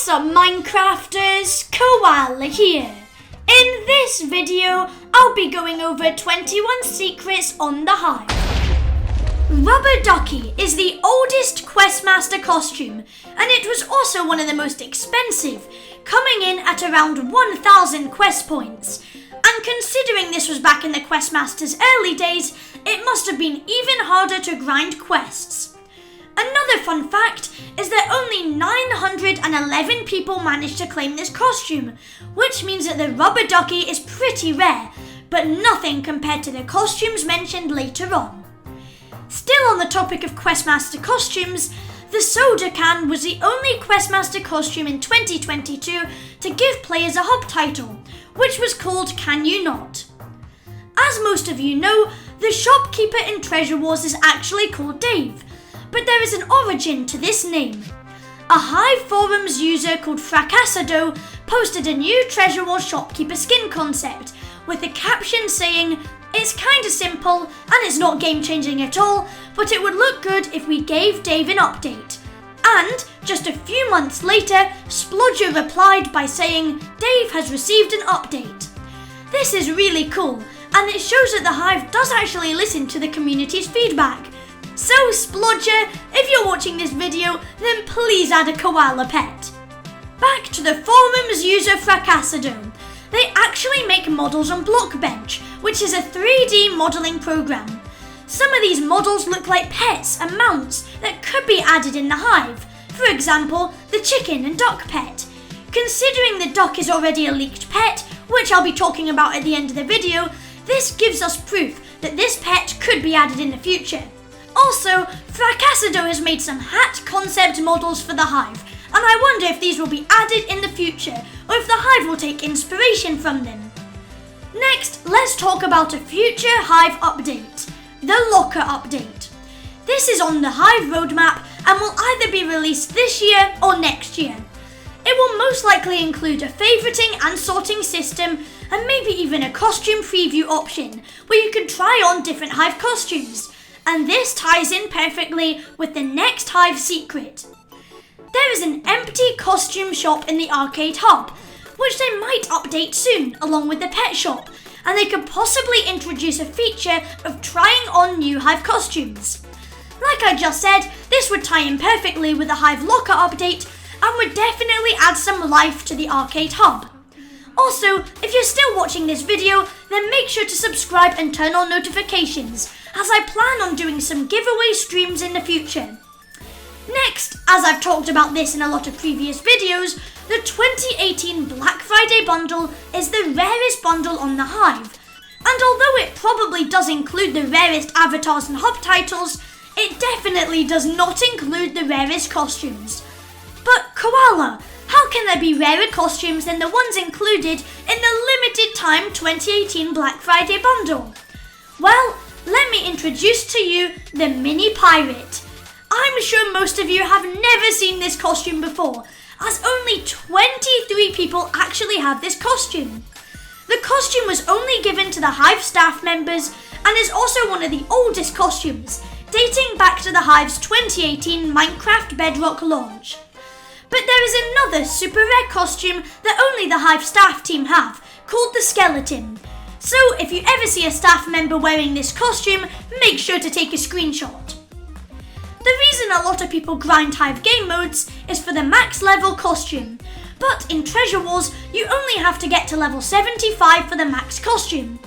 Wassup Minecrafters, Koala here. In this video, I'll be going over 21 secrets on the Hive. Rubber Ducky is the oldest Questmaster costume, and it was also one of the most expensive, coming in at around 1,000 quest points. And considering this was back in the Questmaster's early days, it must have been even harder to grind quests. Another fun fact is that only 911 people managed to claim this costume, which means that the Rubber Ducky is pretty rare, but nothing compared to the costumes mentioned later on. Still on the topic of Questmaster costumes, the soda can was the only Questmaster costume in 2022 to give players a hub title, which was called Can You Not? As most of you know, the shopkeeper in Treasure Wars is actually called Dave, but there is an origin to this name. A Hive forums user called Fracassado posted a new Treasure Wars shopkeeper skin concept with a caption saying, "It's kinda simple and it's not game changing at all, but it would look good if we gave Dave an update." And just a few months later, Splodger replied by saying, "Dave has received an update." This is really cool, and it shows that the Hive does actually listen to the community's feedback. So Splodger, if you're watching this video, then please add a koala pet. Back to the forums user Fracassado. They actually make models on Blockbench, which is a 3D modelling program. Some of these models look like pets and mounts that could be added in the Hive. For example, the chicken and duck pet. Considering the duck is already a leaked pet, which I'll be talking about at the end of the video, this gives us proof that this pet could be added in the future. Also, Fracassado has made some hat concept models for the Hive, and I wonder if these will be added in the future, or if the Hive will take inspiration from them. Next, let's talk about a future Hive update, the Locker update. This is on the Hive roadmap and will either be released this year or next year. It will most likely include a favoriting and sorting system, and maybe even a costume preview option, where you can try on different Hive costumes. And this ties in perfectly with the next Hive secret. There is an empty costume shop in the arcade hub, which they might update soon along with the pet shop, and they could possibly introduce a feature of trying on new Hive costumes. Like I just said, this would tie in perfectly with the Hive Locker update and would definitely add some life to the arcade hub. Also, if you're still watching this video, then make sure to subscribe and turn on notifications, as I plan on doing some giveaway streams in the future. Next, as I've talked about this in a lot of previous videos, the 2018 Black Friday bundle is the rarest bundle on the Hive. And although it probably does include the rarest avatars and hub titles, it definitely does not include the rarest costumes. But Koala, how can there be rarer costumes than the ones included in the limited time 2018 Black Friday bundle? Well, let me introduce to you the Mini Pirate. I'm sure most of you have never seen this costume before, as only 23 people actually have this costume. The costume was only given to the Hive staff members and is also one of the oldest costumes, dating back to the Hive's 2018 Minecraft Bedrock launch. But there is another super rare costume that only the Hive staff team have, called the Skeleton. So if you ever see a staff member wearing this costume, make sure to take a screenshot. The reason a lot of people grind Hive game modes is for the max level costume, but in Treasure Wars you only have to get to level 75 for the max costume.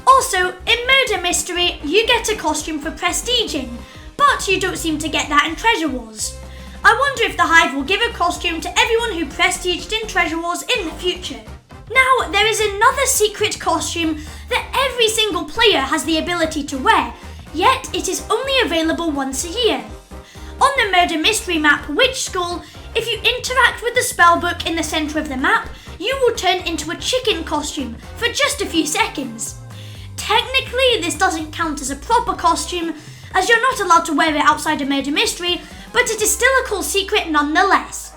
Also, in Murder Mystery you get a costume for prestiging, but you don't seem to get that in Treasure Wars. I wonder if the Hive will give a costume to everyone who prestiged in Treasure Wars in the future. Now, there is another secret costume that every single player has the ability to wear, yet it is only available once a year. On the Murder Mystery map Witch School, if you interact with the spellbook in the centre of the map, you will turn into a chicken costume for just a few seconds. Technically, this doesn't count as a proper costume, as you're not allowed to wear it outside of Murder Mystery, but it is still a cool secret nonetheless.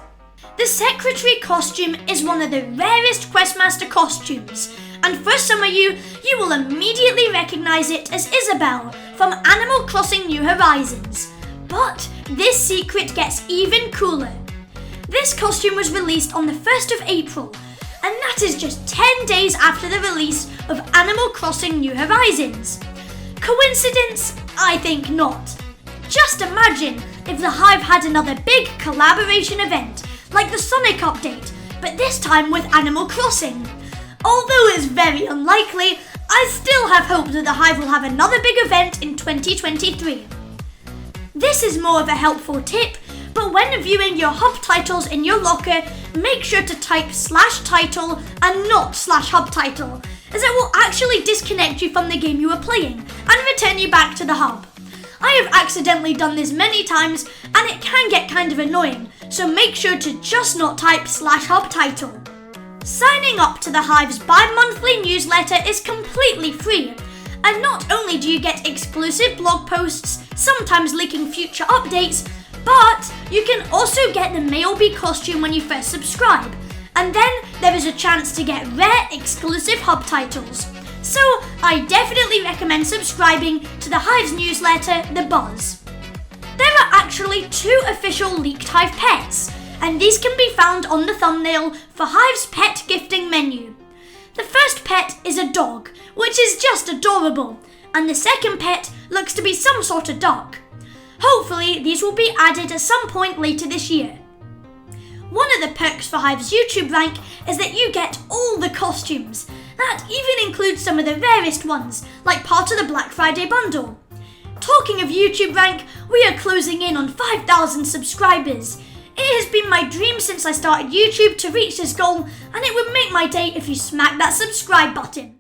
The Secretary costume is one of the rarest Questmaster costumes, and for some of you, you will immediately recognise it as Isabelle from Animal Crossing New Horizons. But this secret gets even cooler. This costume was released on the 1st of April, and that is just 10 days after the release of Animal Crossing New Horizons. Coincidence? I think not. Just imagine if the Hive had another big collaboration event, like the Sonic update, but this time with Animal Crossing. Although it's very unlikely, I still have hope that the Hive will have another big event in 2023. This is more of a helpful tip, but when viewing your hub titles in your locker, make sure to type /title and not /hub title, as it will actually disconnect you from the game you are playing and return you back to the hub. I have accidentally done this many times and it can get kind of annoying, so make sure to just not type /hub title. Signing up to the Hive's bi-monthly newsletter is completely free, and not only do you get exclusive blog posts, sometimes leaking future updates, but you can also get the Male Bee costume when you first subscribe, and then there is a chance to get rare exclusive hub titles. So I definitely recommend subscribing to the Hive's newsletter, The Buzz. There are actually 2 official leaked Hive pets, and these can be found on the thumbnail for Hive's pet gifting menu. The first pet is a dog, which is just adorable, and the second pet looks to be some sort of duck. Hopefully these will be added at some point later this year. One of the perks for Hive's YouTube rank is that you get all the costumes. That even includes some of the rarest ones, like part of the Black Friday bundle. Talking of YouTube rank, we are closing in on 5,000 subscribers. It has been my dream since I started YouTube to reach this goal, and it would make my day if you smack that subscribe button.